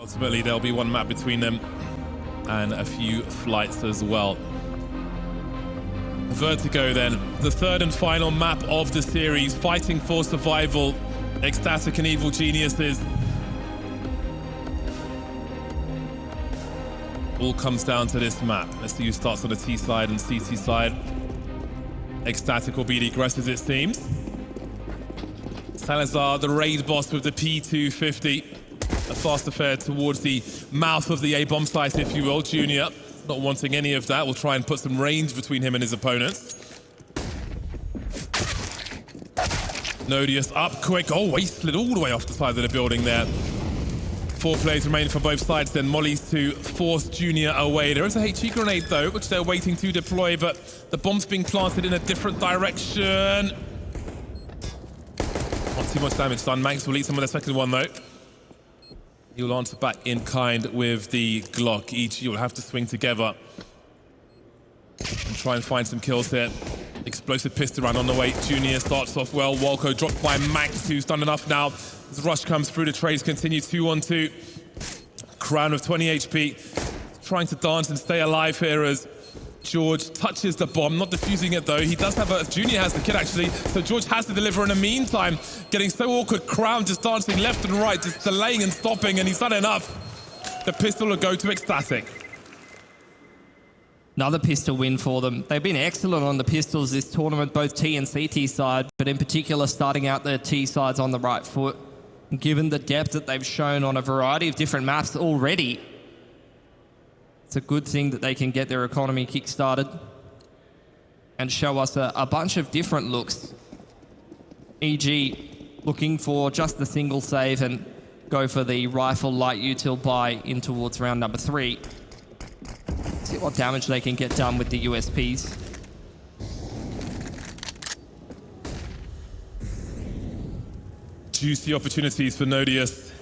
Ultimately, there'll be one map between them and a few flights as well. Vertigo then, the third and final map of the series, fighting for survival. ECSTATIC and Evil Geniuses. All comes down to this map. Let's see who starts on the T side and CT side. ECSTATIC will be the aggressors, it seems. Salazar, the raid boss with the P250. A fast affair towards the mouth of the A-bomb site, if you will. Junior, not wanting any of that. We'll try and put some range between him and his opponents. Nodius up quick. Oh, he slid all the way off the side of the building there. 4 players remain for both sides, then mollies to force Junior away. There is a HE grenade though, which they're waiting to deploy, but the bomb's being planted in a different direction. Not too much damage done. maNkz will eat some of the second one though. He'll answer back in kind with the Glock. EG will have to swing together and try and find some kills here. Explosive pistol round on the way. Junior starts off well. Walco dropped by maNkz, who's done enough now. As Rush comes through, the trades continue 2-on-2. Crown of 20 HP. Trying to dance and stay alive here as Jeorge touches the bomb, not defusing it though. He does have a, Junior has the kit actually, so Jeorge has to deliver in the meantime. Getting so awkward, Crown just dancing left and right, just delaying and stopping, and he's done enough. The pistol will go to ECSTATIC. Another pistol win for them. They've been excellent on the pistols this tournament, both T and CT side, but in particular starting out their T sides on the right foot. Given the depth that they've shown on a variety of different maps already, it's a good thing that they can get their economy kick-started and show us a bunch of different looks. EG looking for just the single save and go for the rifle light util buy in towards round number 3. See what damage they can get done with the USPs. Juicy opportunities for Nodius.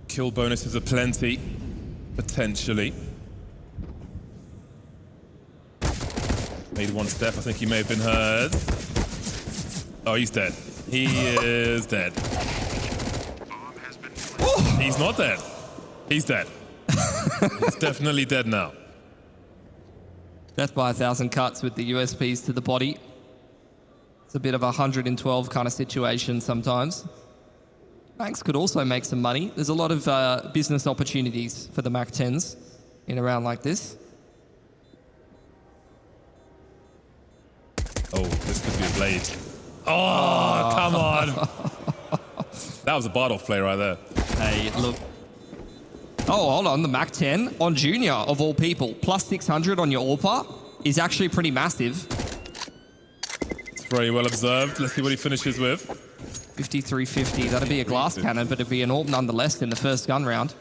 Kill bonuses are plenty, potentially. Made one step, I think he may have been heard. Oh, he's dead. He is dead. He's not dead. He's dead. He's definitely dead now. Death by 1,000 cuts with the USPs to the body. It's a bit of a 112 kind of situation sometimes. maNkz could also make some money. There's a lot of business opportunities for the Mac-10s in a round like this. Oh, this could be a blade. Oh, come on. That was a Bardolph play right there. Hey, look. Oh, hold on. The Mac-10 on Junior, of all people. Plus 600 on your AWPA is actually pretty massive. It's very well observed. Let's see what he finishes with. 5350. That'd be a glass cannon, but it'd be an AWP nonetheless in the first gun round.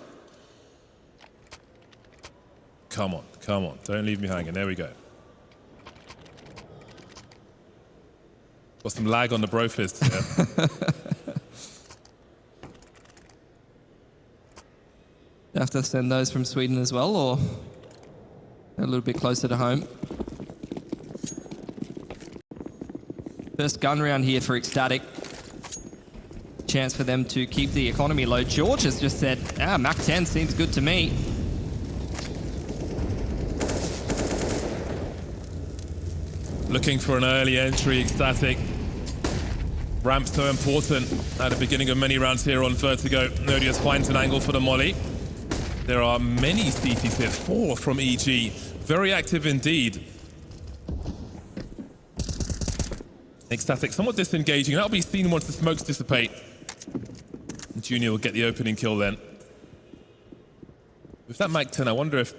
Come on, come on. Don't leave me hanging. There we go. Got some lag on the bro fist here. You have to send those from Sweden as well, or a little bit closer to home. First gun round here for ECSTATIC. Chance for them to keep the economy low. Jeorge has just said, Mac-10 seems good to me. Looking for an early entry, ECSTATIC. Ramp so important at the beginning of many rounds here on Vertigo. Nodius finds an angle for the molly. There are many CTs here, 4 from EG. Very active indeed. ECSTATIC somewhat disengaging. That'll be seen once the smokes dissipate. Junior will get the opening kill then. With that Mac-10, I wonder if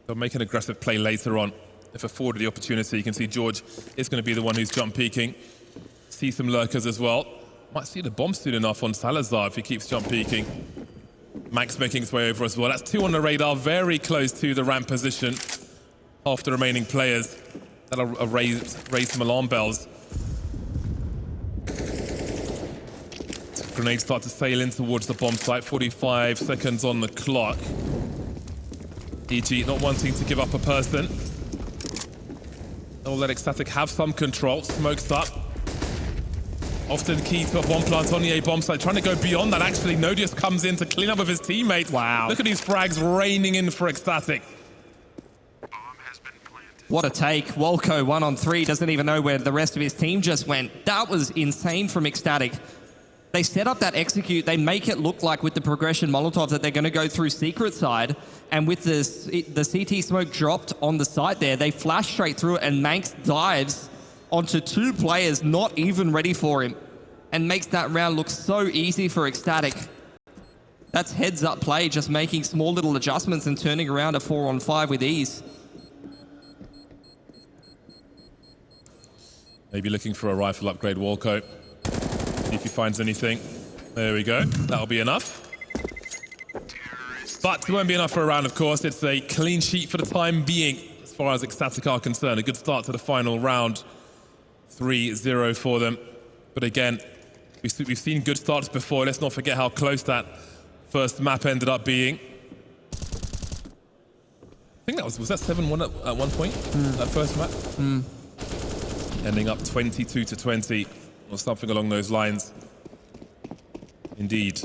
they'll make an aggressive play later on. If afforded the opportunity, you can see Jeorge is going to be the one who's jump peeking. See some lurkers as well. Might see the bomb soon enough on Salazar if he keeps jump peeking. maNkz making his way over as well. That's 2 on the radar, very close to the ramp position. Half the remaining players. That'll raise some alarm bells. Grenades start to sail in towards the bomb site. 45 seconds on the clock. EG not wanting to give up a person. They'll let ECSTATIC have some control. Smokes up. Often key to a bomb plant on the A bomb site. Trying to go beyond that. Actually, Nodius comes in to clean up with his teammate. Wow. Look at these frags raining in for ECSTATIC. What a take. Wolko 1-on-3 doesn't even know where the rest of his team just went. That was insane from ECSTATIC. They set up that execute. They make it look like with the progression Molotov that they're going to go through secret side. And with the CT smoke dropped on the site there, they flash straight through it, and maNkz dives onto two players not even ready for him and makes that round look so easy for ECSTATIC. That's heads up play, just making small little adjustments and turning around a 4-on-5 with ease. Maybe looking for a rifle upgrade, Wolko. See if he finds anything. There we go. That'll be enough. But it won't be enough for a round, of course. It's a clean sheet for the time being, as far as ECSTATIC are concerned. A good start to the final round. 3-0 for them. But again, we've seen good starts before. Let's not forget how close that first map ended up being. I think that was that 7-1 at one point? That first map? Ending up 22-20 or something along those lines. Indeed.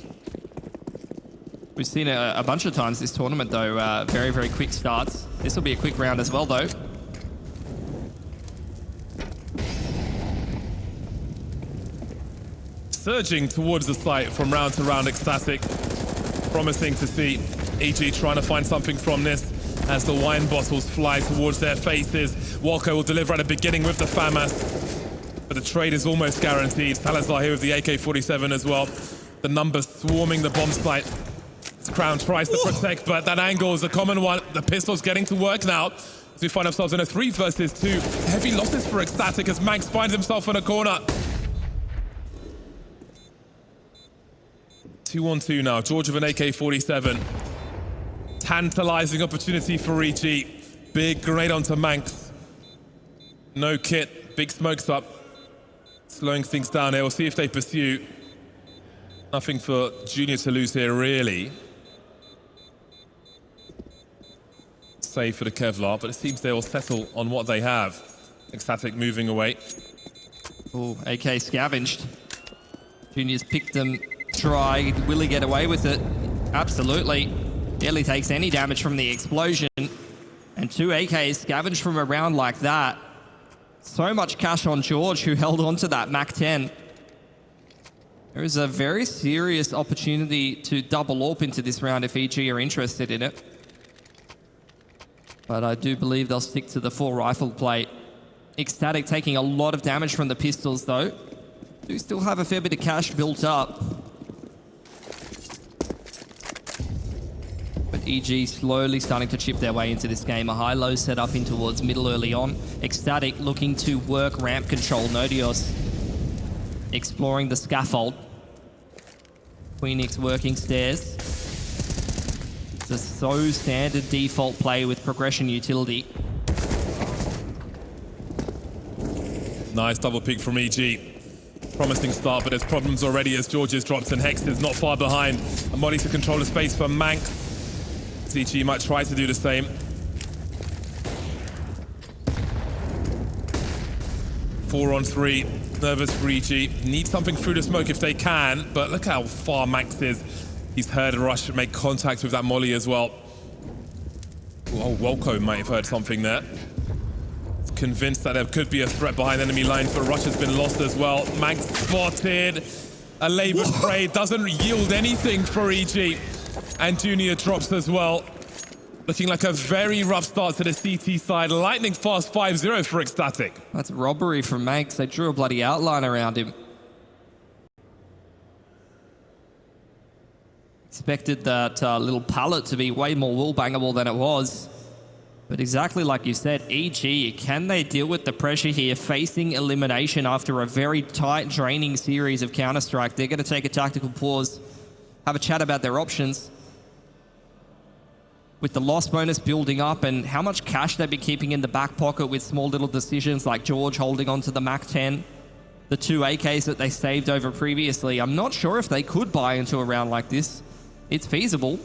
We've seen it a bunch of times this tournament, though. Very, very quick starts. This will be a quick round as well, though. Surging towards the site from round to round, ECSTATIC. Promising to see EG trying to find something from this as the wine bottles fly towards their faces. Wolko will deliver at the beginning with the FAMAS, but the trade is almost guaranteed. Salazar here with the AK-47 as well. The numbers swarming the bomb site. Crown tries to protect, but that angle is a common one. The pistol's getting to work now as we find ourselves in a 3 versus 2. Heavy losses for ECSTATIC as maNkz finds himself in a corner. 2-on-2 now. Jeorge with an AK-47. Tantalizing opportunity for EG. Big grenade onto maNkz. No kit. Big smokes up. Slowing things down here. We'll see if they pursue. Nothing for Junior to lose here, really. Save for the Kevlar, but it seems they will settle on what they have. ECSTATIC moving away. Oh, AK scavenged. Junior's picked them. Try. Will he get away with it? Absolutely. Barely takes any damage from the explosion. And 2 AKs scavenged from a round like that. So much cash on Jeorge, who held on to that MAC-10. There is a very serious opportunity to double AWP into this round if EG are interested in it. But I do believe they'll stick to the 4 rifle plate. ECSTATIC taking a lot of damage from the pistols, though. Do still have a fair bit of cash built up. But EG slowly starting to chip their way into this game. A high-low set up in towards middle early on. ECSTATIC looking to work ramp control. Nodios exploring the scaffold. Queenix working stairs. It's a so standard default play with progression utility. Nice double pick from EG. Promising start, but there's problems already as Jeorge's drops and Hex is not far behind. A molly to control the space for maNkz. EG might try to do the same. Four on 3. Nervous for EG. Need something through the smoke if they can, but look how far maNkz is. He's heard a rush, make contact with that molly as well. Oh, Wolko might have heard something there. Convinced that there could be a threat behind enemy lines, but rush has been lost as well. maNkz spotted. A labored prey doesn't yield anything for EG. And Junior drops as well. Looking like a very rough start to the CT side. Lightning fast 5-0 for ECSTATIC. That's robbery from maNkz. They drew a bloody outline around him. Expected that little pallet to be way more wall-bangable than it was. But exactly like you said, EG, can they deal with the pressure here, facing elimination after a very tight, draining series of Counter-Strike? They're going to take a tactical pause, have a chat about their options. With the loss bonus building up and how much cash they've been keeping in the back pocket with small little decisions like Jeorge holding on to the MAC-10, the 2 AKs that they saved over previously, I'm not sure if they could buy into a round like this. It's feasible.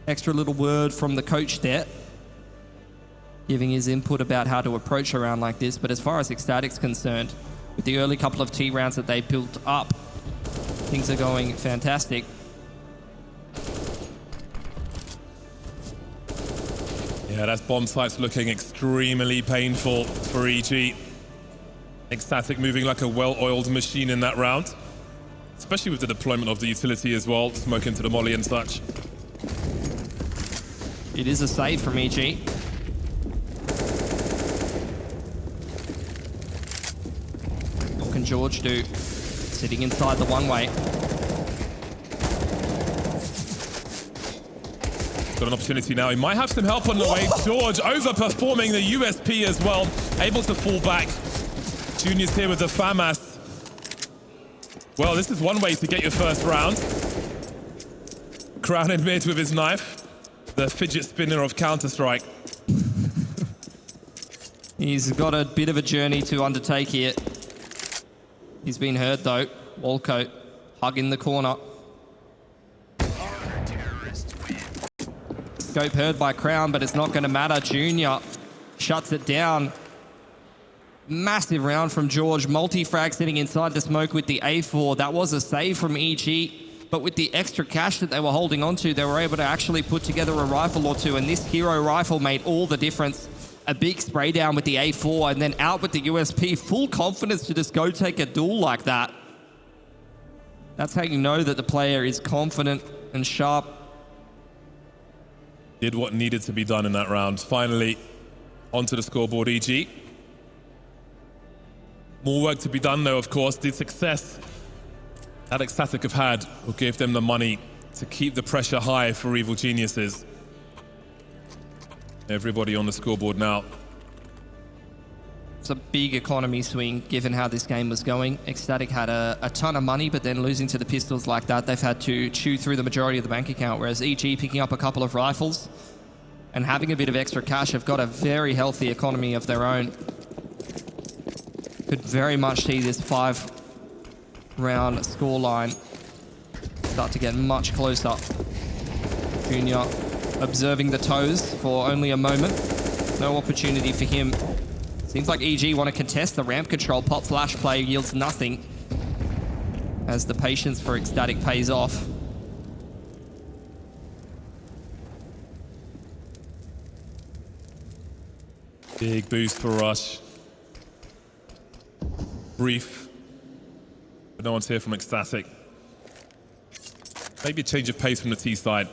Extra little word from the coach there, giving his input about how to approach a round like this. But as far as ECSTATIC's concerned, With the early couple of T rounds that they built up, things are going fantastic. Yeah, that bomb site's looking extremely painful for EG. ECSTATIC moving like a well-oiled machine in that round. Especially with the deployment of the utility as well, smoke into the molly and such. It is a save from EG. What can Jeorge do? Sitting inside the one-way. Got an opportunity now. He might have some help on the way. Jeorge overperforming the USP as well. Able to fall back. Junior's here with the FAMAS. Well, this is one way to get your first round. Crown in mid with his knife. The fidget spinner of Counter-Strike. He's got a bit of a journey to undertake here. He's been hurt though. Walcoat, hug in the corner. Scope heard by Crown, but it's not going to matter. Junior shuts it down. Massive round from Jeorge. Multi-frag sitting inside the smoke with the A4. That was a save from EG, but with the extra cash that they were holding onto, they were able to actually put together a rifle or two, and this hero rifle made all the difference. A big spray down with the A4 and then out with the USP. Full confidence to just go take a duel like that. That's how you know that the player is confident and sharp. Did what needed to be done in that round. Finally, onto the scoreboard, EG. More work to be done though, of course. The success that ECSTATIC have had will give them the money to keep the pressure high for Evil Geniuses. Everybody on the scoreboard now. It's a big economy swing given how this game was going. ECSTATIC had a ton of money, but then losing to the pistols like that, they've had to chew through the majority of the bank account, whereas EG picking up a couple of rifles and having a bit of extra cash have got a very healthy economy of their own. Could very much see this 5-round scoreline start to get much closer. Junior observing the toes for only a moment. No opportunity for him. Seems like EG want to contest the ramp control. Pop flash play yields nothing as the patience for ECSTATIC pays off. Big boost for Rush. Brief, but no one's here from ECSTATIC. Maybe a change of pace from the T side.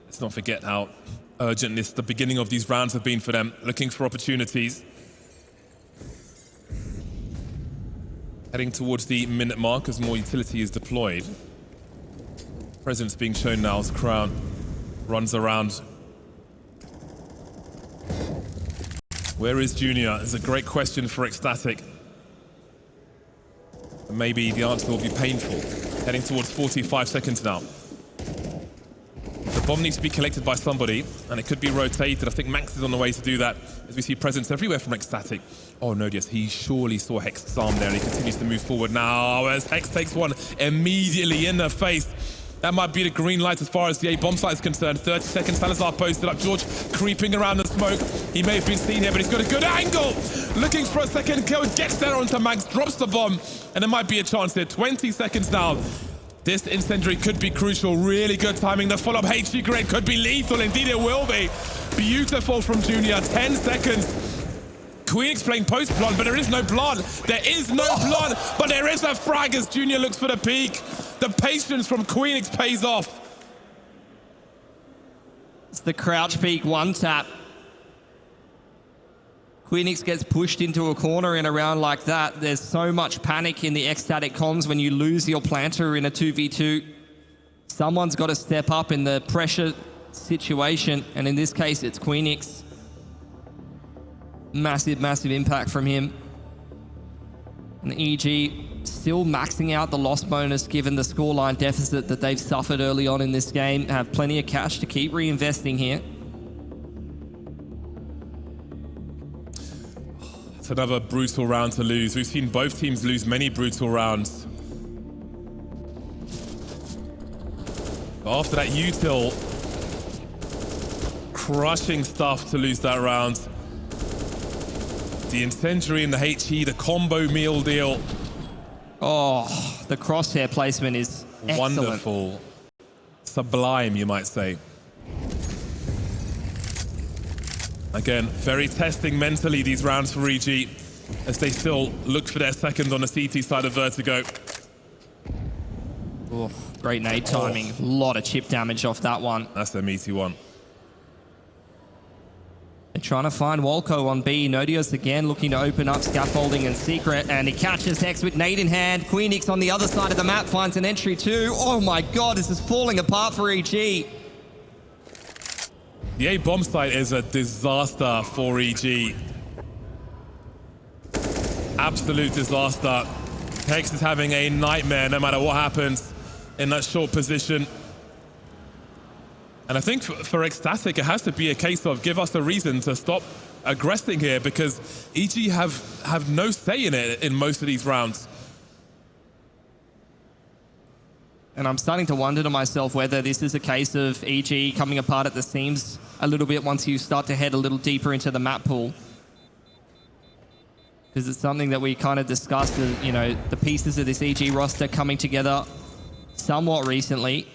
Let's not forget how urgent the beginning of these rounds have been for them, looking for opportunities. Heading towards the minute mark as more utility is deployed. Presence being shown now as Crown runs around. Where is Junior? It's a great question for ECSTATIC. Maybe the answer will be painful. Heading towards 45 seconds now. The bomb needs to be collected by somebody, and it could be rotated. I think maNkz is on the way to do that, as we see presence everywhere from ECSTATIC. Oh no, yes, he surely saw Hex's arm there, and he continues to move forward now as Hex takes one immediately in the face. That might be the green light as far as the A bomb site is concerned. 30 seconds, Salazar posted up. Jeorge creeping around the smoke. He may have been seen here, but he's got a good angle. Looking for a second kill, gets there onto maNkz, drops the bomb, and there might be a chance here. 20 seconds now. This incendiary could be crucial. Really good timing. The follow-up HG grenade could be lethal. Indeed, it will be. Beautiful from Junior. 10 seconds. Queenix playing post-blood, but there is no blood. There is no blood, but there is a frag as Junior looks for the peak. The patience from Queenix pays off. It's the crouch peek one tap. Queenix gets pushed into a corner in a round like that. There's so much panic in the ECSTATIC comms when you lose your planter in a 2v2. Someone's got to step up in the pressure situation, and in this case, it's Queenix. Massive, massive impact from him. And EG still maxing out the loss bonus given the scoreline deficit that they've suffered early on in this game. Have plenty of cash to keep reinvesting here. It's another brutal round to lose. We've seen both teams lose many brutal rounds. After that util, crushing stuff to lose that round. The incendiary and the HE, the combo meal deal. Oh, the crosshair placement is excellent. Wonderful. Sublime, you might say. Again, very testing mentally these rounds for EG as they still look for their second on the CT side of Vertigo. Oh, great nade timing. A lot of chip damage off that one. That's a meaty one. They're trying to find Wolko on B. Nodios again looking to open up scaffolding and secret, and he catches Hex with nade in hand. Queenix on the other side of the map finds an entry too. Oh my god, this is falling apart for EG. The A bomb site is a disaster for EG. Absolute disaster. Hex is having a nightmare no matter what happens in that short position. And I think for ECSTATIC, it has to be a case of give us a reason to stop aggressing here, because EG have no say in it in most of these rounds. And I'm starting to wonder to myself whether this is a case of EG coming apart at the seams a little bit once you start to head a little deeper into the map pool. Because it's something that we kind of discussed, you know, the pieces of this EG roster coming together somewhat recently.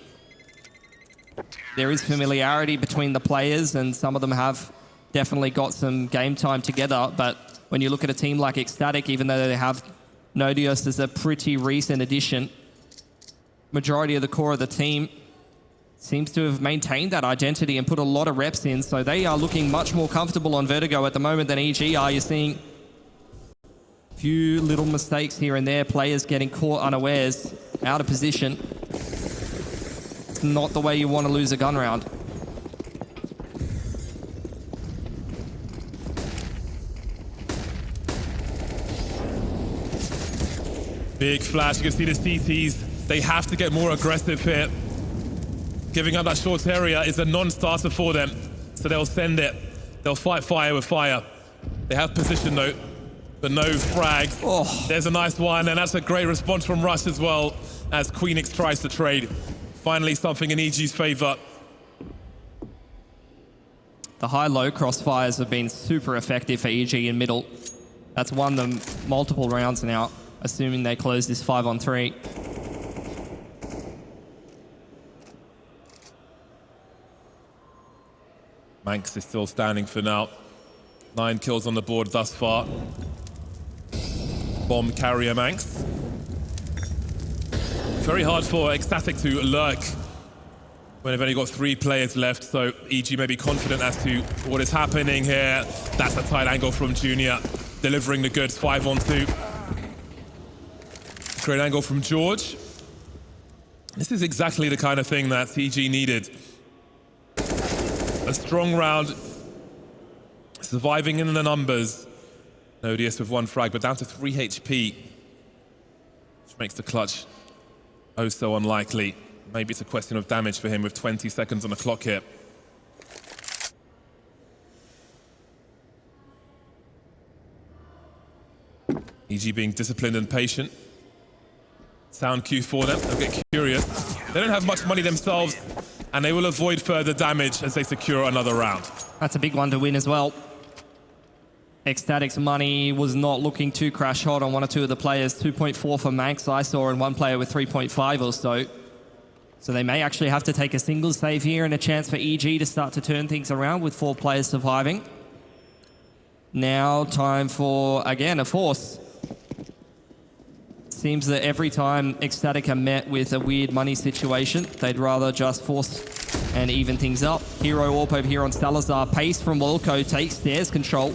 There is familiarity between the players, and some of them have definitely got some game time together. But when you look at a team like ECSTATIC, even though they have Nodios as a pretty recent addition, majority of the core of the team seems to have maintained that identity and put a lot of reps in. So they are looking much more comfortable on Vertigo at the moment than EG are. You're seeing a few little mistakes here and there, players getting caught unawares, out of position. It's not the way you want to lose a gun round. Big flash, you can see the CTs. They have to get more aggressive here. Giving up that short area is a non-starter for them, so they'll send it. They'll fight fire with fire. They have position though, but no frag. Oh. There's a nice one, and that's a great response from Rush as well, as Queenix tries to trade. Finally something in EG's favor. The high-low crossfires have been super effective for EG in middle. That's won them multiple rounds now, assuming they close this 5-on-3. maNkz is still standing for now. 9 kills on the board thus far. Bomb carrier maNkz. Very hard for ECSTATIC to lurk when they've only got 3 players left, so EG may be confident as to what is happening here. That's a tight angle from Junior, delivering the goods. 5-on-2. Great angle from Jeorge. This is exactly the kind of thing that EG needed. A strong round, surviving in the numbers. Nodios with 1 frag, but down to 3 HP, which makes the clutch oh so unlikely. Maybe it's a question of damage for him with 20 seconds on the clock here. EG being disciplined and patient. Sound cue for them. They'll get curious. They don't have much money themselves, and they will avoid further damage as they secure another round. That's a big one to win as well. ECSTATIC's money was not looking too crash hot on 1 or 2 of the players. 2.4 for maNkz, I saw, and 1 player with 3.5 or so. So they may actually have to take a single save here and a chance for EG to start to turn things around with 4 players surviving. Now time for, again, a force. Seems that every time ECSTATIC are met with a weird money situation, they'd rather just force and even things up. Hero AWP over here on Salazar. Pace from Wolko takes stairs control.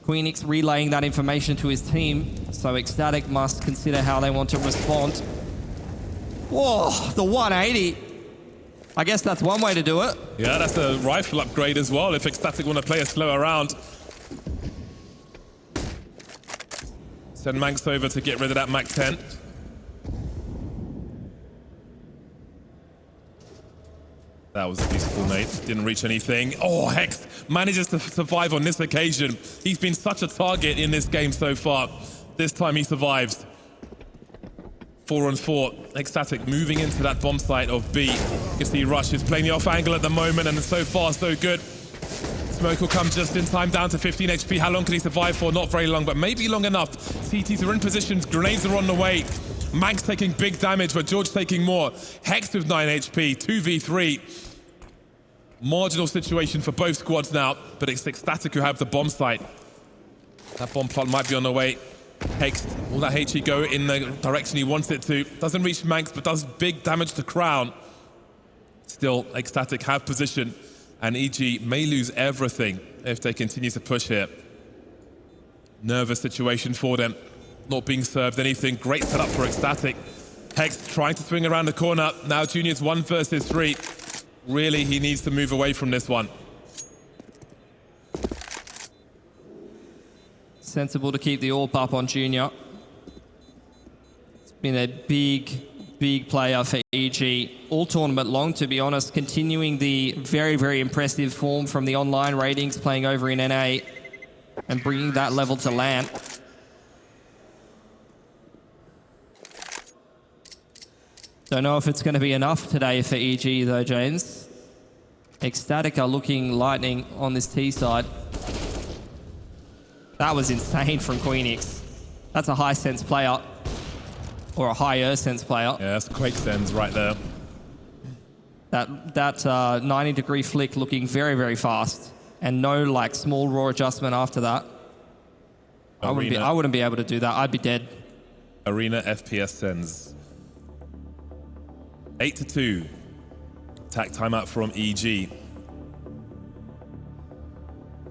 Queenix relaying that information to his team, so ECSTATIC must consider how they want to respond. Whoa, the 180. I guess that's one way to do it. Yeah, that's a rifle upgrade as well if ECSTATIC want to play a slower round. Send maNkz over to get rid of that MAC-10. That was a beautiful nade. Didn't reach anything. Oh, Hex manages to survive on this occasion. He's been such a target in this game so far. This time he survives. 4-on-4. ECSTATIC moving into that bomb site of B. You can see Rush is playing the off angle at the moment, and so far so good. Smoke will come just in time, down to 15 HP. How long can he survive for? Not very long, but maybe long enough. CTs are in positions, grenades are on the way. maNkz taking big damage, but Jeorge taking more. Hex with 9 HP, 2v3. Marginal situation for both squads now, but it's ECSTATIC who have the bomb site. That bomb plot might be on the way. Hex, will that HE go in the direction he wants it to? Doesn't reach maNkz, but does big damage to Crown. Still, ECSTATIC have position, and EG may lose everything if they continue to push here. Nervous situation for them. Not being served anything. Great setup for ECSTATIC. Hex trying to swing around the corner. Now Junior's 1 versus 3. Really, he needs to move away from this one. Sensible to keep the AWP up on Junior. It's been a big player for EG all tournament long, to be honest, continuing the very impressive form from the online ratings, playing over in NA and bringing that level to LAN. Don't know if it's going to be enough today for EG though, James. ECSTATIC are looking lightning on this T side. That was insane from Queenix. That's a high sense player. Or a higher sense player. Yeah, that's Quake sense right there. That 90-degree flick looking very fast. And no like small raw adjustment after that. I wouldn't be able to do that. I'd be dead. Arena FPS sends. 8-2. Attack timeout from EG.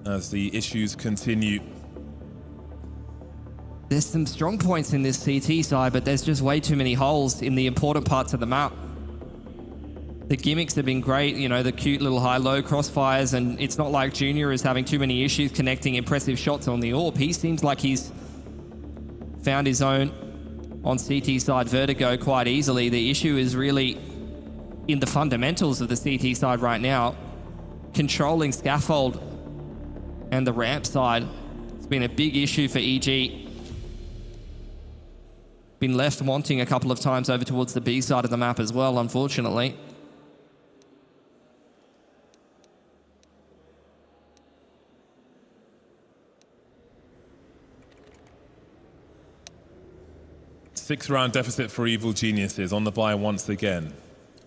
As the issues continue. There's some strong points in this CT side, but there's just way too many holes in the important parts of the map. The gimmicks have been great, you know, the cute little high-low crossfires, and it's not like Junior is having too many issues connecting impressive shots on the AWP. He seems like he's found his own on CT side Vertigo quite easily. The issue is really in the fundamentals of the CT side right now. Controlling scaffold and the ramp side. It's been a big issue for EG. Been left wanting a couple of times over towards the B side of the map as well, unfortunately. Six-round deficit for Evil Geniuses on the buy once again.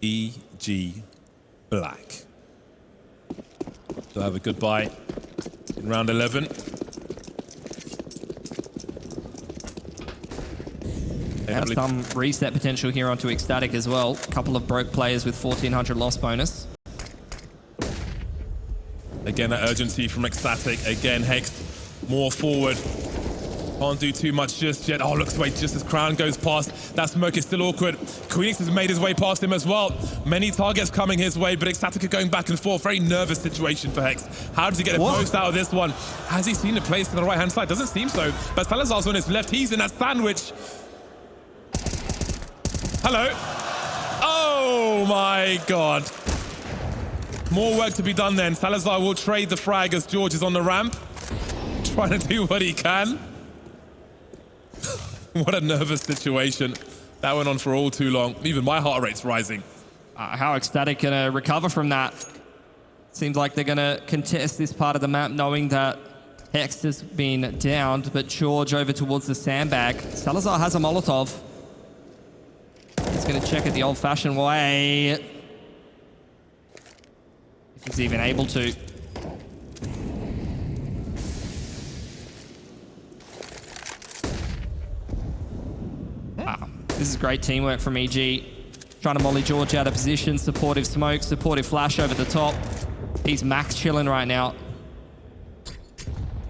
EG Black. They'll have a good buy in round 11. Have some reset potential here onto ECSTATIC as well. A couple of broke players with 1400 loss bonus. Again, that urgency from ECSTATIC. Again, Hex more forward. Can't do too much just yet. Oh, looks away just as Crown goes past. That smoke is still awkward. Queenix has made his way past him as well. Many targets coming his way, but ECSTATIC are going back and forth. Very nervous situation for Hex. How does he get a post out of this one? Has he seen the place to the right-hand side? Doesn't seem so. But Salazar's on his left. He's in that sandwich. Hello. Oh my God. More work to be done then. Salazar will trade the frag as Jeorge is on the ramp. Trying to do what he can. What a nervous situation. That went on for all too long. Even my heart rate's rising. How ECSTATIC gonna recover from that? Seems like they're gonna contest this part of the map knowing that Hex has been downed, but Jeorge over towards the sandbag. Salazar has a Molotov. He's gonna check it the old-fashioned way. If he's even able to. Wow, this is great teamwork from EG. Trying to molly Jeorge out of position, supportive smoke, supportive flash over the top. He's max chilling right now.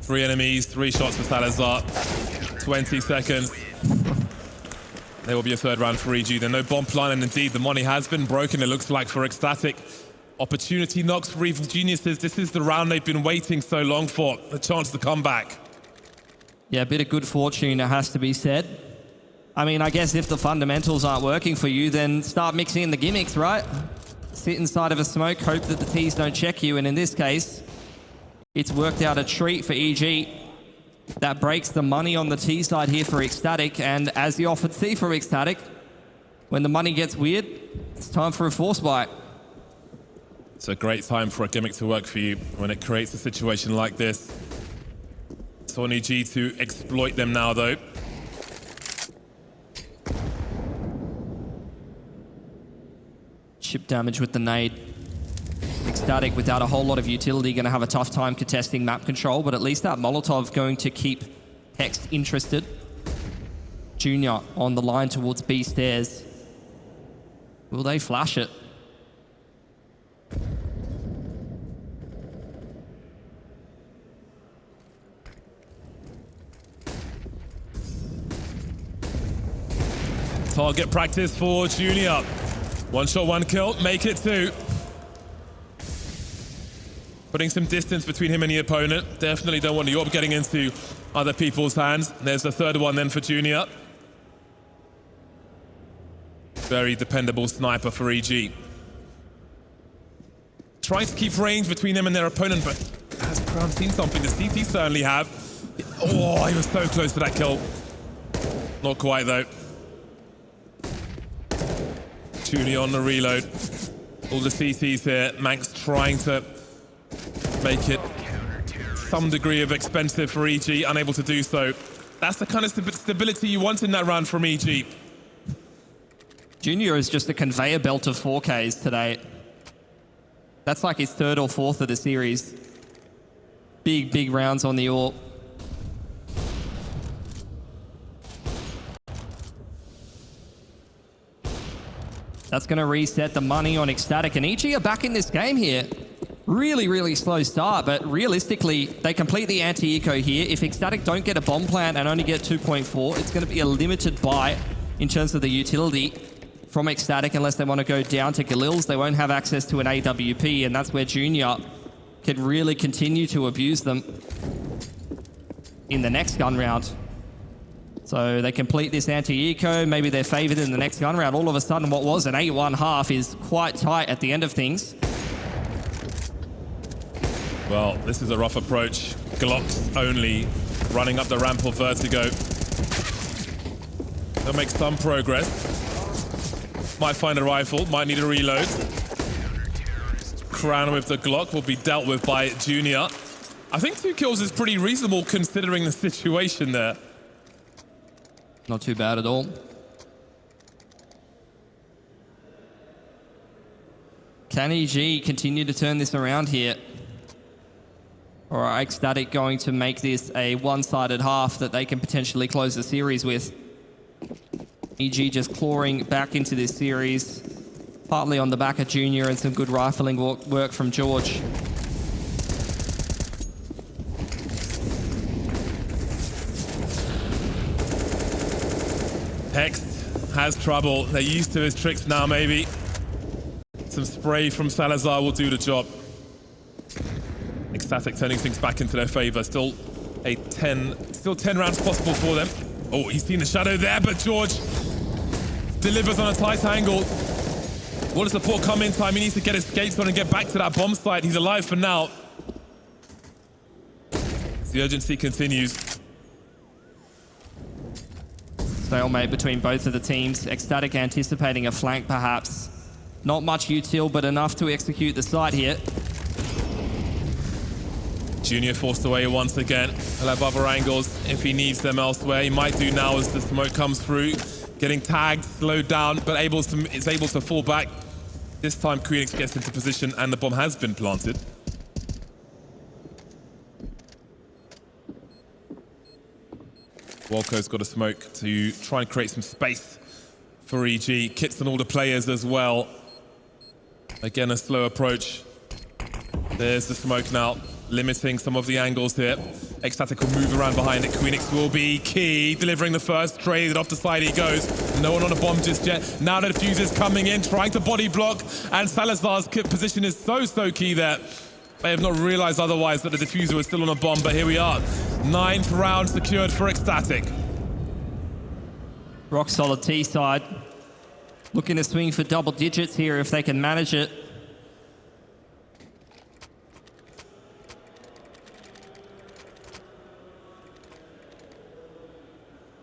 3 enemies, 3 shots for Salazar. 20 seconds. There will be a third round for EG. There's no bomb plan, and indeed the money has been broken, it looks like, for ECSTATIC. Opportunity knocks for Evil Geniuses. This is the round they've been waiting so long for. A chance to come back. Yeah, a bit of good fortune, it has to be said. I mean, I guess if the fundamentals aren't working for you, then start mixing in the gimmicks, right? Sit inside of a smoke, hope that the T's don't check you, and in this case, it's worked out a treat for EG. That breaks the money on the T side here for ECSTATIC, and as you often see from ECSTATIC, when the money gets weird, it's time for a force bite. It's a great time for a gimmick to work for you when it creates a situation like this. It's on EG to exploit them now, though. Chip damage with the nade. ECSTATIC, without a whole lot of utility, going to have a tough time contesting map control, but at least that Molotov going to keep Hex interested. Junior on the line towards B stairs. Will they flash it? Target practice for Junior. One shot, one kill, make it two. Putting some distance between him and the opponent. Definitely don't want the orb getting into other people's hands. There's the third one then for Junior. Very dependable sniper for EG. Trying to keep range between them and their opponent, but has Crown seen something? The CT certainly have. Oh, he was so close to that kill. Not quite though. Junior on the reload. All the CTs here. maNkz trying to make it some degree of expensive for EG, unable to do so. That's the kind of stability you want in that round from EG. Junior is just a conveyor belt of 4Ks today. That's like his third or fourth of the series. Big rounds on the AWP. That's going to reset the money on ECSTATIC, and EG are back in this game here. Really slow start, but realistically, they complete the anti-eco here. If ECSTATIC don't get a bomb plant and only get 2.4, it's going to be a limited buy in terms of the utility from ECSTATIC unless they want to go down to Galil's. They won't have access to an AWP, and that's where Junior can really continue to abuse them in the next gun round. So they complete this anti-eco, maybe they're favored in the next gun round. All of a sudden, what was an 8-1 half is quite tight at the end of things. Well, this is a rough approach. Glocks only, running up the ramp of Vertigo. They'll make some progress. Might find a rifle, might need a reload. Crown with the Glock will be dealt with by Junior. I think 2 kills is pretty reasonable considering the situation there. Not too bad at all. Can EG continue to turn this around here? Or are ECSTATIC going to make this a one-sided half that they can potentially close the series with? EG just clawing back into this series, partly on the back of Junior and some good rifling work from Jeorge. Hex has trouble. They're used to his tricks now, maybe. Some spray from Salazar will do the job. ECSTATIC turning things back into their favor. Still 10 rounds possible for them. Oh, he's seen the shadow there, but Jeorge delivers on a tight angle. What does the port come in time? He needs to get his skates on and get back to that bomb site. He's alive for now. The urgency continues. Stalemate between both of the teams. ECSTATIC anticipating a flank, perhaps. Not much util, but enough to execute the site here. Junior forced away once again. He'll have other angles if he needs them elsewhere. He might do now as the smoke comes through. Getting tagged, slowed down, but is able to fall back. This time Queenix gets into position and the bomb has been planted. Walco's got a smoke to try and create some space for EG. Kits on all the players as well. Again, a slow approach. There's the smoke now, limiting some of the angles here. ECSTATIC will move around behind it. Queenix will be key, delivering the first trade. Off the side he goes. No one on a bomb just yet. Now the diffuser's coming in, trying to body block, and Salazar's position is so key there. They have not realized otherwise that the diffuser was still on a bomb, but here we are. 9th round secured for ECSTATIC. Rock solid T side. Looking to swing for double digits here if they can manage it.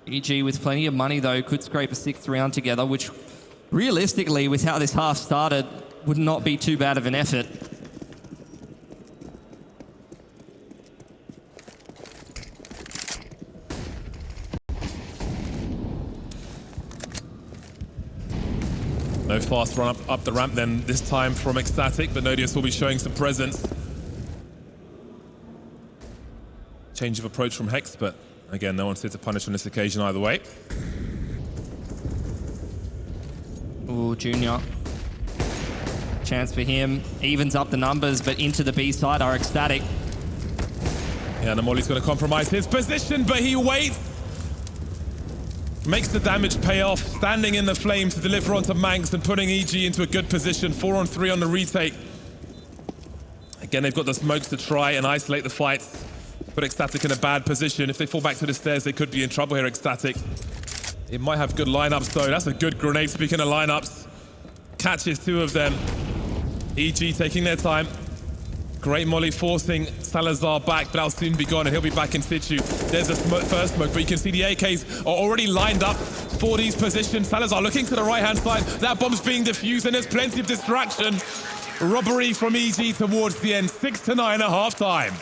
EG with plenty of money though could scrape a 6th round together, which realistically with how this half started would not be too bad of an effort. fast run up the ramp then this time from ECSTATIC, but Nodius will be showing some presence. Change of approach from Hex, but again, no one's here to punish on this occasion either way. Ooh, Junior. Chance for him. Evens up the numbers, but into the B side are ECSTATIC. Yeah, Namoli's going to compromise his position, but he waits. Makes the damage pay off, standing in the flame to deliver onto maNkz and putting EG into a good position. 4-on-3 on the retake. Again, they've got the smokes to try and isolate the fights. Put ECSTATIC in a bad position. If they fall back to the stairs, they could be in trouble here, ECSTATIC. It might have good lineups, though. That's a good grenade, speaking of lineups. Catches two of them. EG taking their time. Great molly forcing Salazar back, but that'll soon be gone and he'll be back in situ. There's a first smoke, but you can see the AKs are already lined up for these positions. Salazar looking to the right-hand side. That bomb's being defused and there's plenty of distraction. Robbery from EG towards the end. 6-9 at half-time.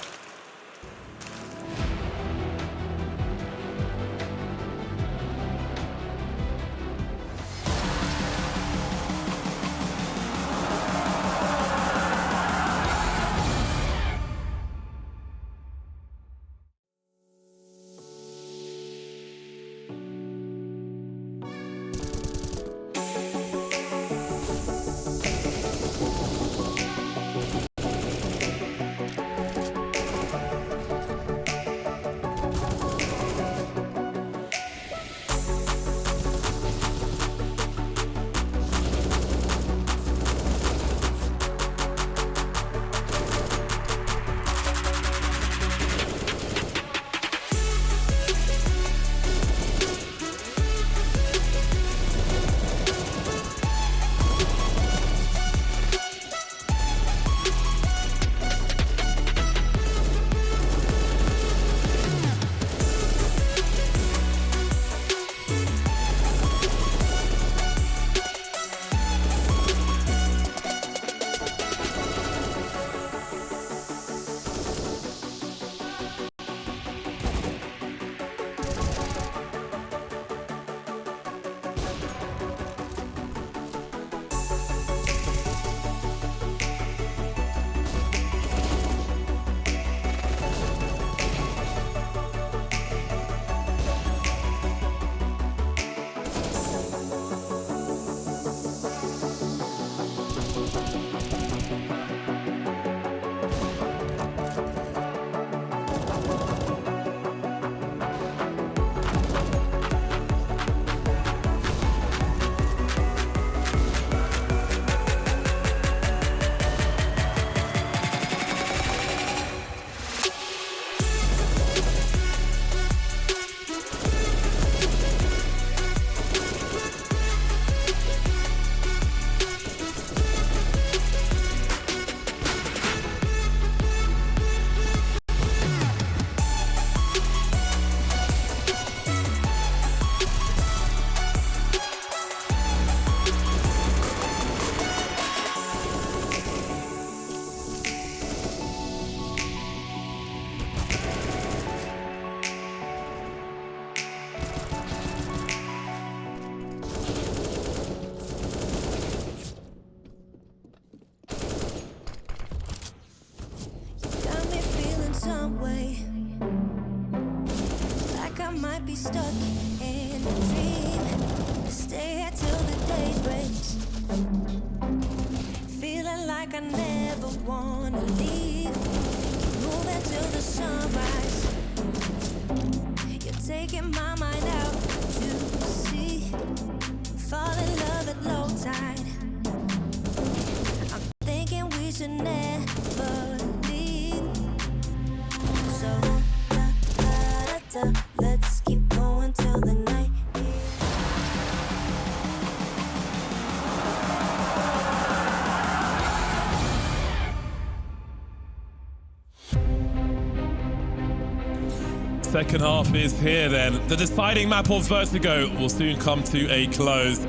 Second half is here then. The deciding map of Vertigo will soon come to a close.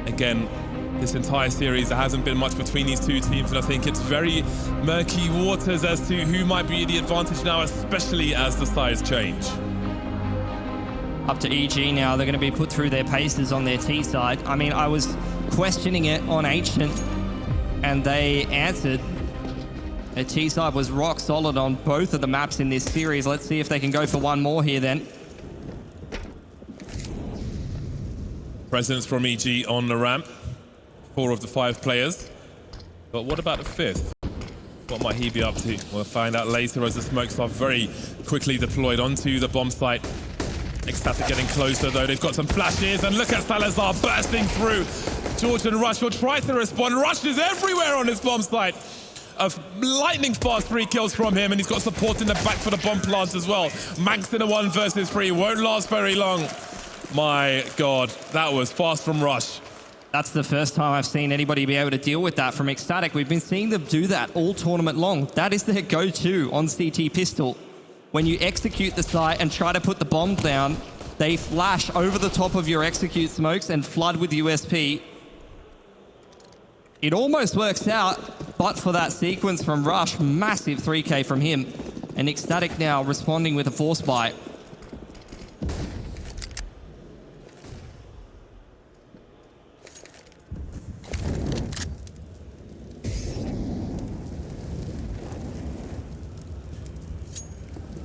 Again, this entire series, there hasn't been much between these two teams, and I think it's very murky waters as to who might be the advantage now, especially as the sides change. Up to EG now. They're going to be put through their paces on their T side. I mean, I was questioning it on Ancient, and they answered. The T side was rock solid on both of the maps in this series. Let's see if they can go for one more here then. Presence from EG on the ramp. 4 of the 5 players. But what about the 5th? What might he be up to? We'll find out later as the smokes are very quickly deployed onto the bomb site. ECSTATIC getting closer though. They've got some flashes, and look at Salazar bursting through. George and Rush will try to respond. Rush is everywhere on this bomb site. A lightning fast 3 kills from him, and he's got support in the back for the bomb plants as well. maNkz in a 1 versus 3. Won't last very long. My God, that was fast from Rush. That's the first time I've seen anybody be able to deal with that from ECSTATIC. We've been seeing them do that all tournament long. That is their go-to on CT pistol. When you execute the site and try to put the bomb down, they flash over the top of your execute smokes and flood with USP. It almost works out, but for that sequence from Rush, massive 3K from him. And ECSTATIC now responding with a force buy.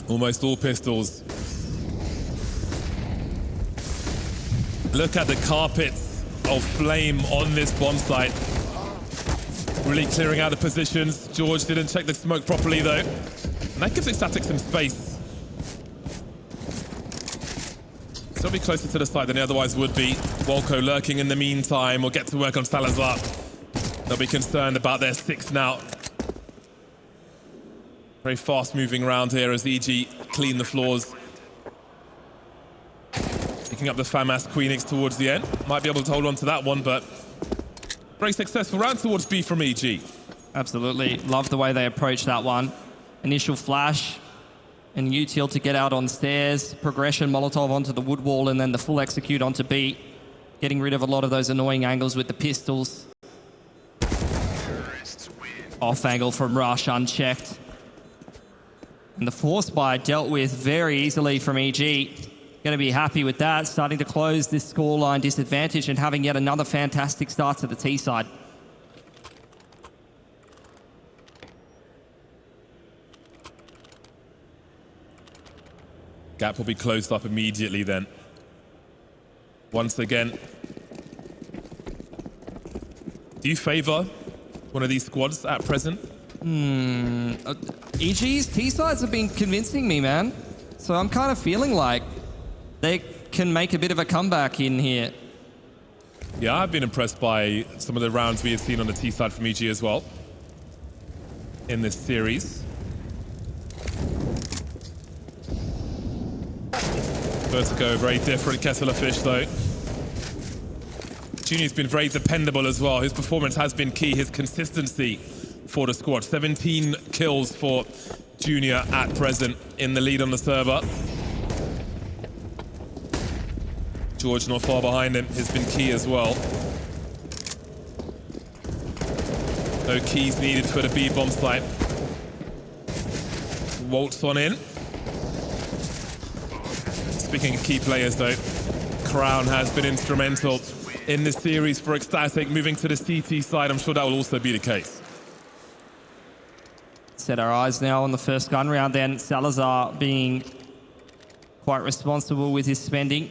Almost all pistols. Look at the carpets of flame on this bomb site. Really clearing out the positions. Jeorge didn't check the smoke properly though. And that gives ECSTATIC some space. Still be closer to the site than he otherwise would be. Wolko lurking in the meantime will get to work on Salazar. They'll be concerned about their 6 now. Very fast moving around here as EG clean the floors. Picking up the FAMAS Queenix towards the end. Might be able to hold on to that one, but very successful round towards B from EG. Absolutely. Love the way they approached that one. Initial flash and util to get out on stairs. Progression, Molotov onto the wood wall, and then the full execute onto B. Getting rid of a lot of those annoying angles with the pistols. Off angle from Rush, unchecked. And the force buy dealt with very easily from EG. Going to be happy with that. Starting to close this scoreline disadvantage and having yet another fantastic start to the T side. Gap will be closed up immediately then. Once again. Do you favor one of these squads at present? EG's T-sides have been convincing me, man. So I'm kind of feeling like they can make a bit of a comeback in here. Yeah, I've been impressed by some of the rounds we have seen on the T side from EG as well in this series. Vertigo, very different kettle of fish though. Junior's been very dependable as well. His performance has been key, his consistency for the squad. 17 kills for Junior at present in the lead on the server. Jeorge not far behind him has been key as well. No keys needed for the B bomb site. Waltz on in. Speaking of key players though, Crown has been instrumental in this series for ECSTATIC. Moving to the CT side, I'm sure that will also be the case. Set our eyes now on the first gun round then. Salazar being quite responsible with his spending.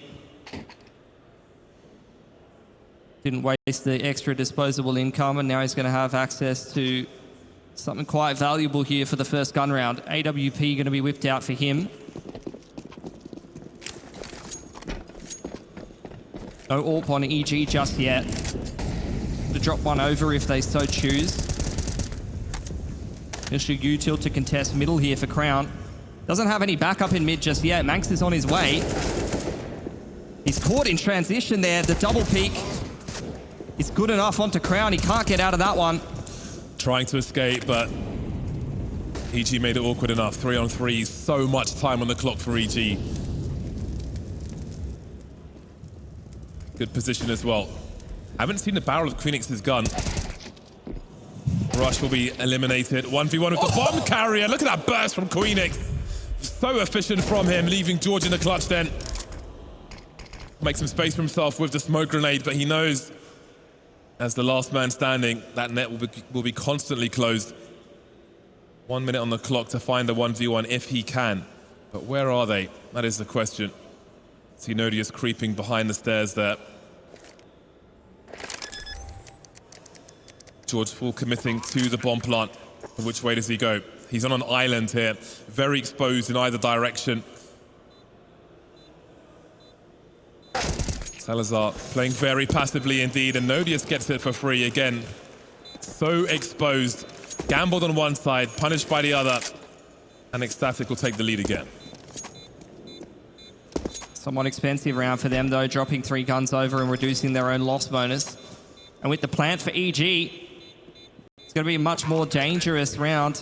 Didn't waste the extra disposable income, and now he's going to have access to something quite valuable here for the first gun round. AWP going to be whipped out for him. No AWP on EG just yet. To drop one over if they so choose. Initial util to contest middle here for Crown. Doesn't have any backup in mid just yet. maNkz is on his way. He's caught in transition there. The double peek is good enough onto Crown. He can't get out of that one. Trying to escape, but EG made it awkward enough. 3 on 3, so much time on the clock for EG. Good position as well. Haven't seen the barrel of Queenix's gun. Rush will be eliminated. 1v1 with the bomb carrier. Look at that burst from Queenix. So efficient from him, leaving Jeorge in the clutch then. Make some space for himself with the smoke grenade, but he knows As the last man standing, that net will be constantly closed. 1 minute on the clock to find the 1v1 if he can. But where are they? That is the question. See Nodius creeping behind the stairs there. Jeorge full committing to the bomb plant. But which way does he go? He's on an island here, very exposed in either direction. Salazar playing very passively indeed, and Nodius gets it for free again. So exposed. Gambled on one side, punished by the other. And ECSTATIC will take the lead again. Somewhat expensive round for them, though, dropping 3 guns over and reducing their own loss bonus. And with the plant for EG, it's going to be a much more dangerous round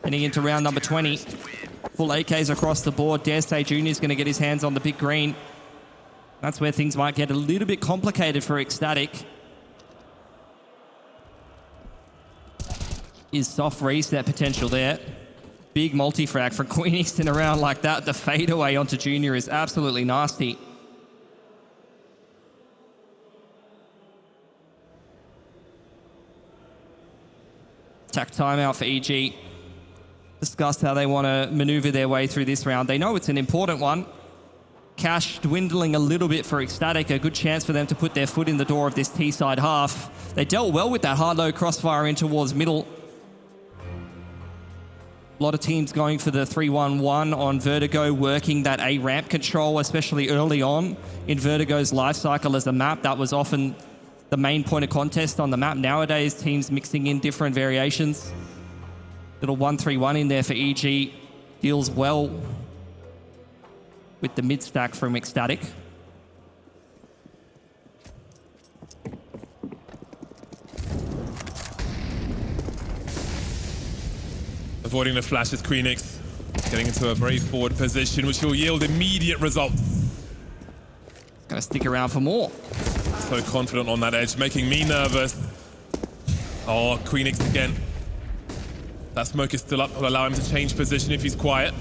heading into round number 20. Full AKs across the board. Dare say Junior is going to get his hands on the big green. That's where things might get a little bit complicated for ECSTATIC. Is soft reset potential there. Big multi-frag for Queenix in a round like that. The fadeaway onto Junior is absolutely nasty. Attack timeout for EG. Discuss how they want to maneuver their way through this round. They know it's an important one. Cash dwindling a little bit for ECSTATIC. A good chance for them to put their foot in the door of this T-side half. They dealt well with that hard-low crossfire in towards middle. A lot of teams going for the 3-1-1 on Vertigo, working that A ramp control, especially early on in Vertigo's life cycle as a map. That was often the main point of contest on the map. Nowadays, teams mixing in different variations. Little 1-3-1 in there for EG deals well with the mid stack from ECSTATIC. Avoiding the flash is Queenix, getting into a very forward position, which will yield immediate results. Gonna stick around for more. So confident on that edge, making me nervous. Oh, Queenix again. That smoke is still up, will allow him to change position if he's quiet.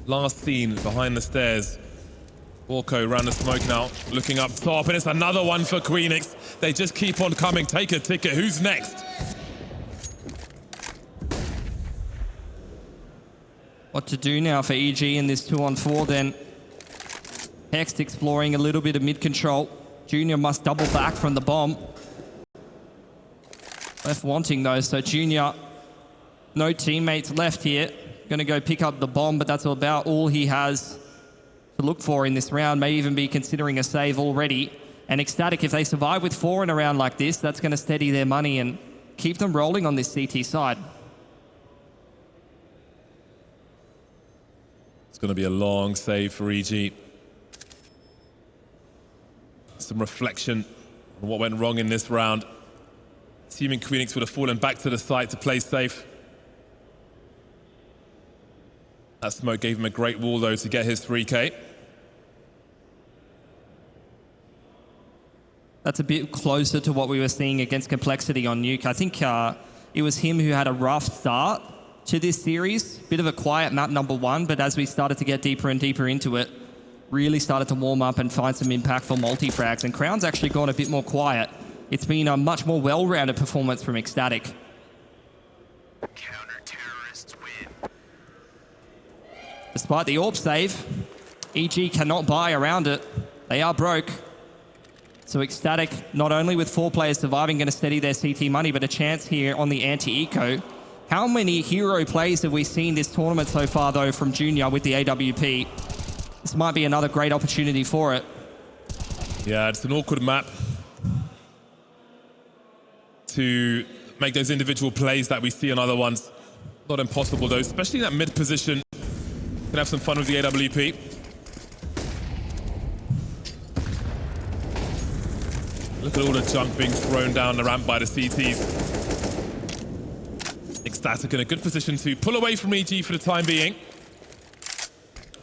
Last seen behind the stairs. Walko around the smoke now, looking up top, and it's another one for Queenix. They just keep on coming. Take a ticket. Who's next? What to do now for EG in this 2-on-4 then? Hext exploring a little bit of mid-control. Junior must double back from the bomb. Left wanting though, so Junior, no teammates left here. Gonna go pick up the bomb, but that's about all he has to look for in this round. May even be considering a save already. And ECSTATIC, if they survive with 4 in a round like this, that's gonna steady their money and keep them rolling on this CT side. It's gonna be a long save for EG. Some reflection on what went wrong in this round. Assuming Queenix would have fallen back to the site to play safe. That smoke gave him a great wall though to get his 3K. That's a bit closer to what we were seeing against Complexity on Nuke. I think it was him who had a rough start to this series. Bit of a quiet map number 1, but as we started to get deeper and deeper into it, really started to warm up and find some impactful multi-frags. And Crown's actually gone a bit more quiet. It's been a much more well-rounded performance from ECSTATIC. Counter-terrorists win. Despite the AWP save, EG cannot buy around it. They are broke. So ECSTATIC, not only with 4 players surviving, going to steady their CT money, but a chance here on the anti-eco. How many hero plays have we seen this tournament so far, though, from Junior with the AWP? This might be another great opportunity for it. Yeah, it's an awkward map to make those individual plays that we see on other ones. Not impossible, though, especially in that mid position. Gonna have some fun with the AWP. Look at all the junk being thrown down the ramp by the CTs. ECSTATIC in a good position to pull away from EG for the time being.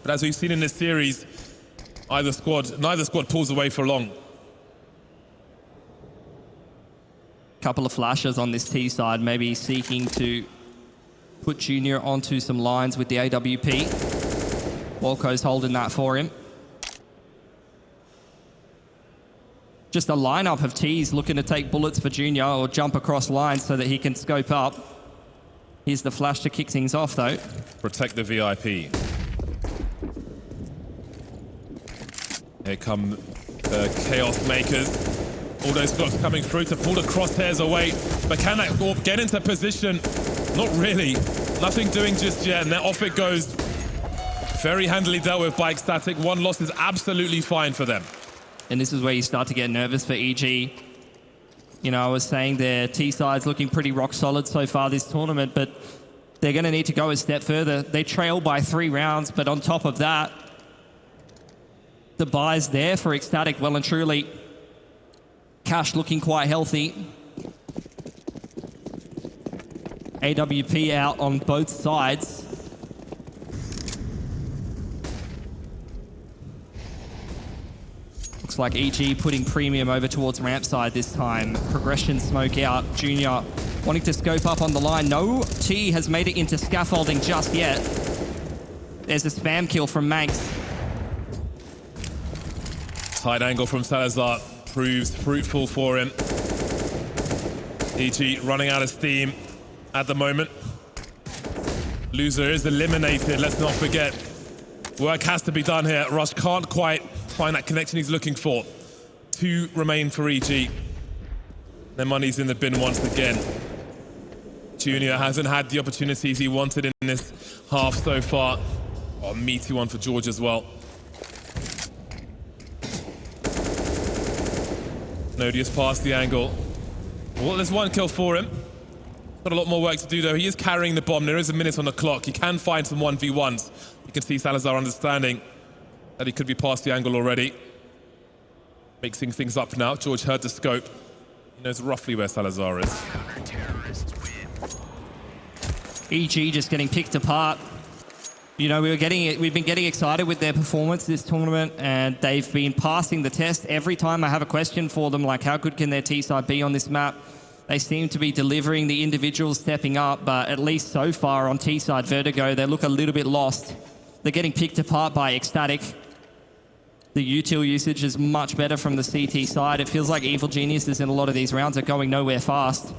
But as we've seen in this series, neither squad pulls away for long. Couple of flashes on this T side, maybe seeking to put Junior onto some lines with the AWP. Walko's holding that for him. just a lineup of T's looking to take bullets for Junior or jump across lines so that he can scope up. Here's the flash to kick things off, though. Protect the VIP. Here come the Chaos Makers. All those blocks coming through to pull the crosshairs away. But can that orb get into position? Not really. Nothing doing just yet, and then off it goes. Very handily dealt with by ECSTATIC. One loss is absolutely fine for them. And this is where you start to get nervous for EG. You know, I was saying their T side's looking pretty rock solid so far this tournament, but they're going to need to go a step further. They trail by 3 rounds, but on top of that, the buy's there for ECSTATIC well and truly. Cash looking quite healthy. AWP out on both sides. Looks like EG putting premium over towards ramp side this time. Progression smoke out. Junior wanting to scope up on the line. No T has made it into scaffolding just yet. There's a spam kill from maNkz. Tight angle from Salazar proves fruitful for him. EG running out of steam at the moment. Loser is eliminated, let's not forget. Work has to be done here. Rush can't quite find that connection he's looking for. 2 remain for EG. Their money's in the bin once again. Junior hasn't had the opportunities he wanted in this half so far. Oh, meaty one for Jeorge as well. Nodius past the angle. Well, there's 1 kill for him. Got a lot more work to do though. He is carrying the bomb. There is a minute on the clock. He can find some 1v1s. You can see Salazar understanding that he could be past the angle already. Mixing things up now. Jeorge heard the scope. He knows roughly where Salazar is. EG just getting picked apart. You know, we've been getting excited with their performance this tournament, and they've been passing the test. Every time I have a question for them, like how good can their T side be on this map, they seem to be delivering, the individuals stepping up, but at least so far on T side Vertigo, they look a little bit lost. They're getting picked apart by ECSTATIC. The util usage is much better from the CT side. It feels like evil geniuses in a lot of these rounds are going nowhere fast.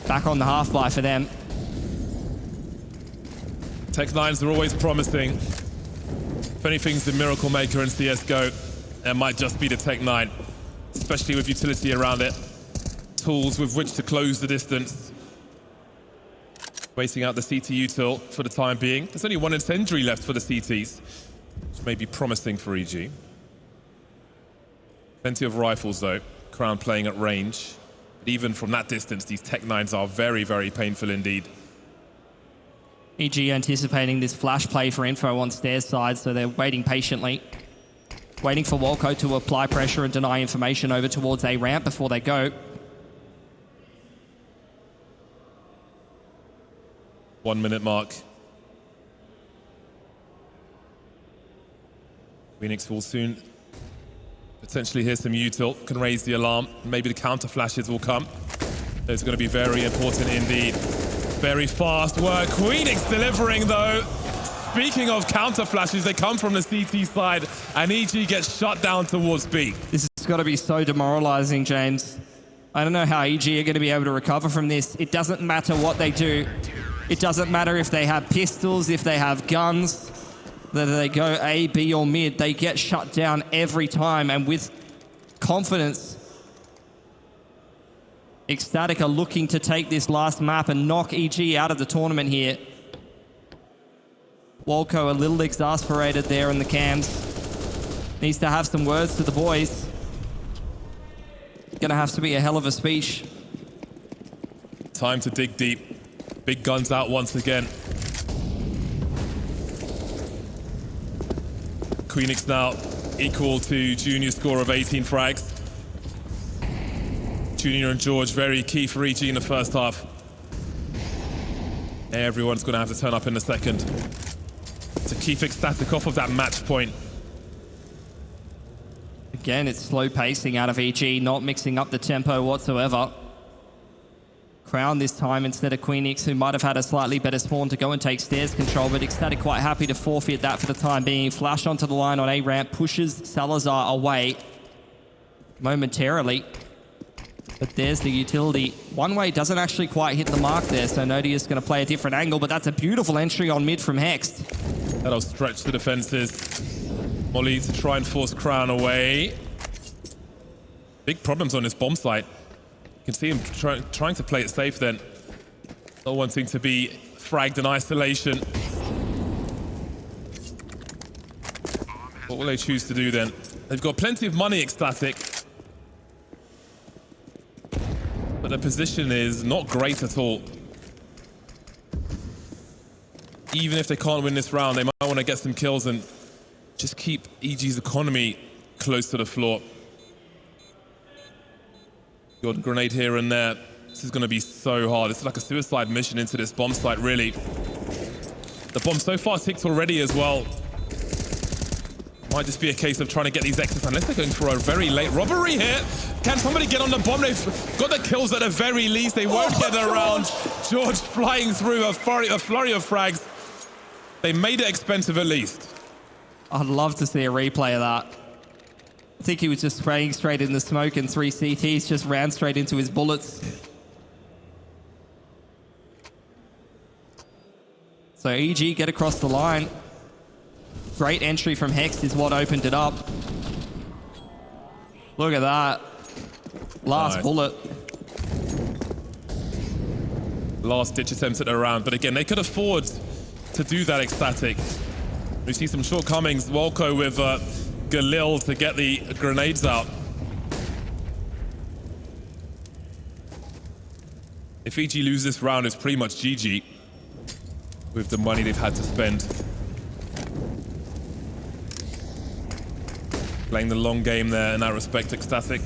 Back on the half buy for them. Tech 9s are always promising. If anything's the miracle maker in CSGO, it might just be the Tech 9, especially with utility around it. Tools with which to close the distance. Waiting out the CT util for the time being. There's only 1 incendiary left for the CTs, which may be promising for EG. Plenty of rifles though. Crown playing at range. But even from that distance, these Tech 9s are very, very painful indeed. EG anticipating this flash play for info on stairs side, so they're waiting patiently. Waiting for Wolko to apply pressure and deny information over towards A ramp before they go. 1 minute mark. Queenix will soon potentially hear some util, can raise the alarm. Maybe the counter flashes will come. Those are going to be very important indeed. Very fast work. Queenix delivering though. Speaking of counter flashes, they come from the CT side and EG gets shut down towards B. This has got to be so demoralizing, James. I don't know how EG are going to be able to recover from this. It doesn't matter what they do. It doesn't matter if they have pistols, if they have guns, whether they go A, B or mid, they get shut down every time, and with confidence, ECSTATIC are looking to take this last map and knock EG out of the tournament here. Wolko a little exasperated there in the cams. Needs to have some words to the boys. Gonna have to be a hell of a speech. Time to dig deep. Big guns out once again. Queenix now equal to Junior's score of 18 frags. Junior and Jeorge very key for EG in the first half. Everyone's going to have to turn up in the second to keep ECSTATIC off of that match point. Again, it's slow pacing out of EG, not mixing up the tempo whatsoever. Crown this time instead of Queenix, who might have had a slightly better spawn to go and take stairs control, but ECSTATIC quite happy to forfeit that for the time being. Flash onto the line on A ramp, pushes Salazar away momentarily. But there's the utility. One way doesn't actually quite hit the mark there, so Nodia's going to play a different angle, but that's a beautiful entry on mid from Hext. That'll stretch the defenses. Molly to try and force Crown away. Big problems on this bomb site. You can see him trying to play it safe then. Not wanting to be fragged in isolation. What will they choose to do then? They've got plenty of money, ECSTATIC. But their position is not great at all. Even if they can't win this round, they might want to get some kills and just keep EG's economy close to the floor. Got a grenade here and there. This is going to be so hard. This is like a suicide mission into this bomb site, really. The bomb so far ticked already as well. Might just be a case of trying to get these exits, unless they're going for a very late robbery here. Can somebody get on the bomb? They've got the kills at the very least. They won't get it around. Jeorge flying through a flurry of frags. They made it expensive at least. I'd love to see a replay of that. I think he was just spraying straight in the smoke and 3 CTs just ran straight into his bullets. So EG get across the line. Great entry from Hext is what opened it up. Look at that. Last bullet. Last ditch attempt at the round, but again, they could afford to do that, ECSTATIC. We see some shortcomings. Walco with Galil to get the grenades out. If EG lose this round, it's pretty much GG with the money they've had to spend. Playing the long game there in that respect, ECSTATIC.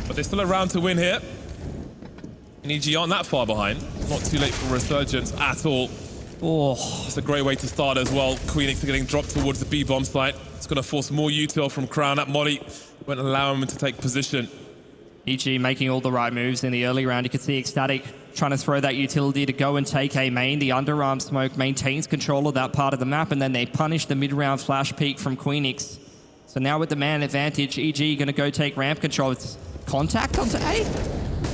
But they're still around to win here. And EG aren't that far behind. Not too late for resurgence at all. Oh, it's a great way to start as well. Queenix are getting dropped towards the B bomb site. It's going to force more util from Crown. That molly won't allow him to take position. EG making all the right moves in the early round. You could see ECSTATIC trying to throw that utility to go and take A main. The underarm smoke maintains control of that part of the map, and then they punish the mid-round flash peek from Queenix. So now with the man advantage, EG going to go take ramp control. It's contact onto A.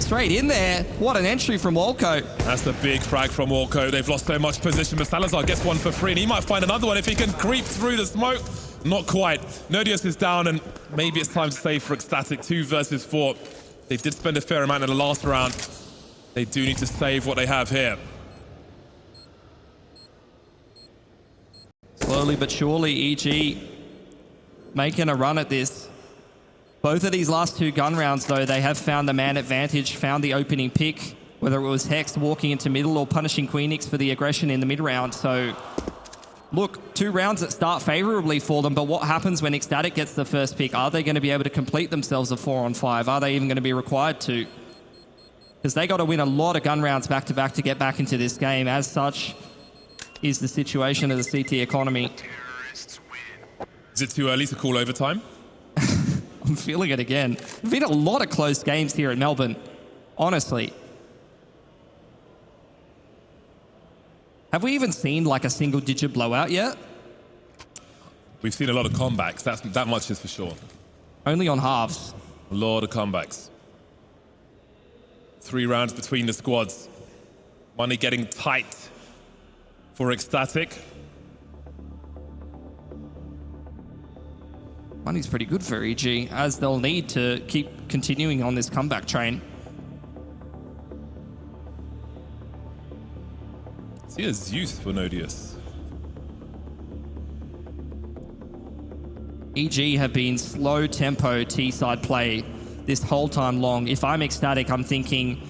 Straight in there. What an entry from Walco. That's a big frag from Walco. They've lost so much position, but Salazar gets one for free, and he might find another one if he can creep through the smoke. Not quite. Nodius is down, and maybe it's time to save for ECSTATIC 2 versus 4. They did spend a fair amount in the last round. They do need to save what they have here. Slowly but surely, EG making a run at this. Both of these last 2 gun rounds, though, they have found the man advantage, found the opening pick, whether it was Hext walking into middle or punishing Queenix for the aggression in the mid round. So, look, 2 rounds that start favorably for them, but what happens when ECSTATIC gets the first pick? Are they going to be able to complete themselves a 4-on-5? Are they even going to be required to? Because they got to win a lot of gun rounds back-to-back to get back into this game. As such is the situation of the CT economy. Is it too early to call overtime? I'm feeling it again. There've been a lot of close games here at Melbourne, honestly. Have we even seen like a single-digit blowout yet? We've seen a lot of comebacks. That much is for sure. Only on halves. A lot of comebacks. 3 rounds between the squads. Money getting tight for ECSTATIC. Money's pretty good for EG, as they'll need to keep continuing on this comeback train. See a Zeus for Nodius. EG have been slow tempo T-side play this whole time long. If I'm ECSTATIC, I'm thinking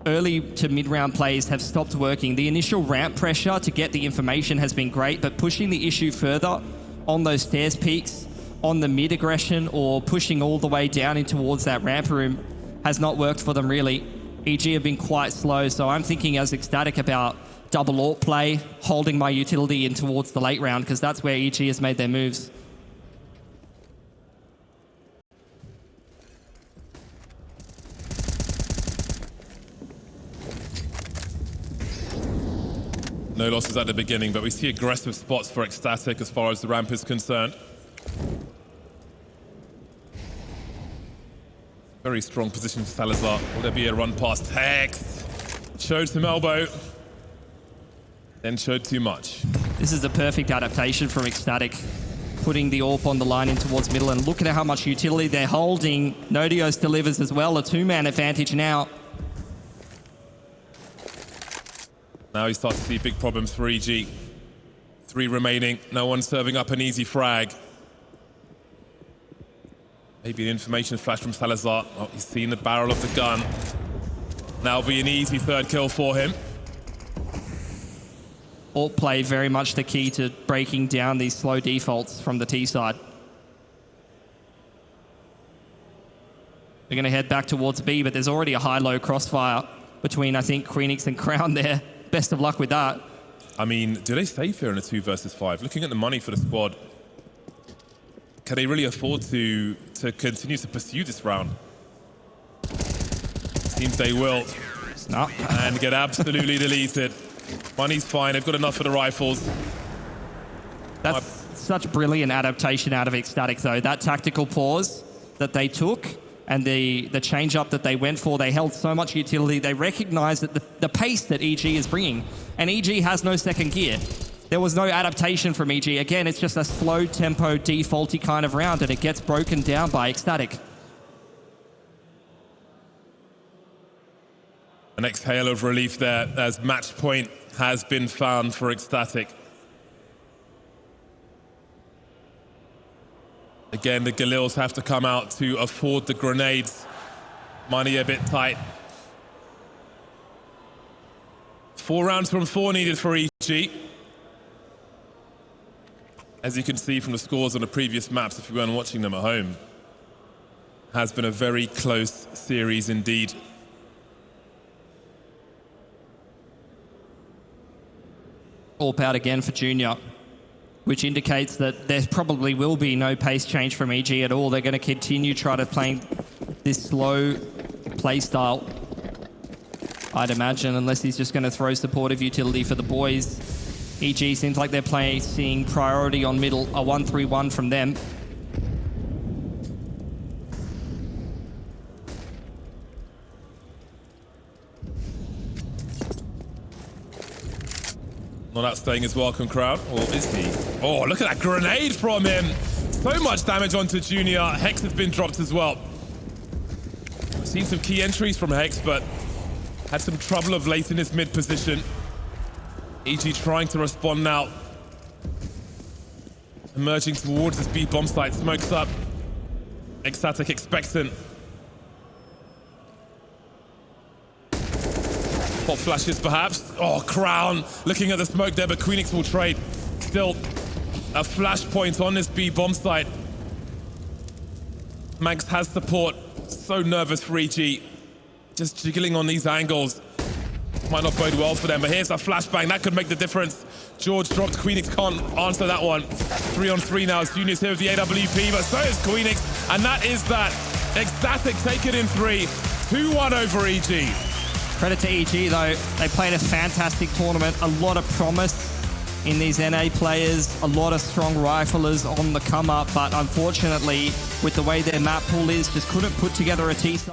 early to mid-round plays have stopped working. The initial ramp pressure to get the information has been great, but pushing the issue further on those stairs peaks, on the mid aggression, or pushing all the way down in towards that ramp room has not worked for them really. EG have been quite slow, so I'm thinking as ECSTATIC about double AWP play, holding my utility in towards the late round, because that's where EG has made their moves. No losses at the beginning, but we see aggressive spots for ECSTATIC as far as the ramp is concerned. Very strong position for Salazar. Will there be a run past Hex? Showed some elbow, then showed too much. This is the perfect adaptation from ECSTATIC, putting the AWP on the line in towards middle, and look at how much utility they're holding. Nodios delivers as well, a two-man advantage now. Now he starts to see big problems for EG. 3 remaining, no one serving up an easy frag. Maybe an information flash from Salazar. Oh, he's seen the barrel of the gun. Now will be an easy 3rd kill for him. AWP play very much the key to breaking down these slow defaults from the T side. They're going to head back towards B, but there's already a high-low crossfire between, I think, Queenix and Crown there. Best of luck with that. I mean, do they stay fair in a 2 versus 5? Looking at the money for the squad, can they really afford to continue to pursue this round? Seems they will. No. And get absolutely deleted. Money's fine, they've got enough for the rifles. That's such brilliant adaptation out of ECSTATIC, though. That tactical pause that they took and the change up that they went for, they held so much utility. They recognized that the pace that EG is bringing, and EG has no second gear. There was no adaptation from EG. Again, it's just a slow tempo, defaulty kind of round, and it gets broken down by ECSTATIC. An exhale of relief there as match point has been found for ECSTATIC. Again, the Galils have to come out to afford the grenades. Money a bit tight. 4 rounds from 4 needed for EG. As you can see from the scores on the previous maps, if you weren't watching them at home, has been a very close series indeed. AWP out again for Junior, which indicates that there probably will be no pace change from EG at all. They're going to continue trying to play this slow play style, I'd imagine, unless he's just going to throw supportive utility for the boys. EG seems like they're placing priority on middle, a 1-3-1 from them. Not outstaying his welcome crowd, or is he? Oh, look at that grenade from him. So much damage onto Junior. Hex has been dropped as well. I've seen some key entries from Hex, but had some trouble of late in his mid position. EG trying to respond now. Emerging towards this B bomb site, smokes up. ECSTATIC expectant. Pop flashes perhaps. Oh, Crown looking at the smoke there, but Queenix will trade. Still a flashpoint on this B bomb site. maNkz has support. So nervous for EG. Just jiggling on these angles. Might not bode well for them, but here's a flashbang. That could make the difference. Jeorge dropped. Queenix can't answer that one. 3-on-3 now. Junior's here with the AWP, but so is Queenix. And that is that. ECSTATIC take it in 3. 2-1 over EG. Credit to EG, though. They played a fantastic tournament. A lot of promise in these NA players. A lot of strong riflers on the come up. But unfortunately, with the way their map pool is, just couldn't put together a T-side.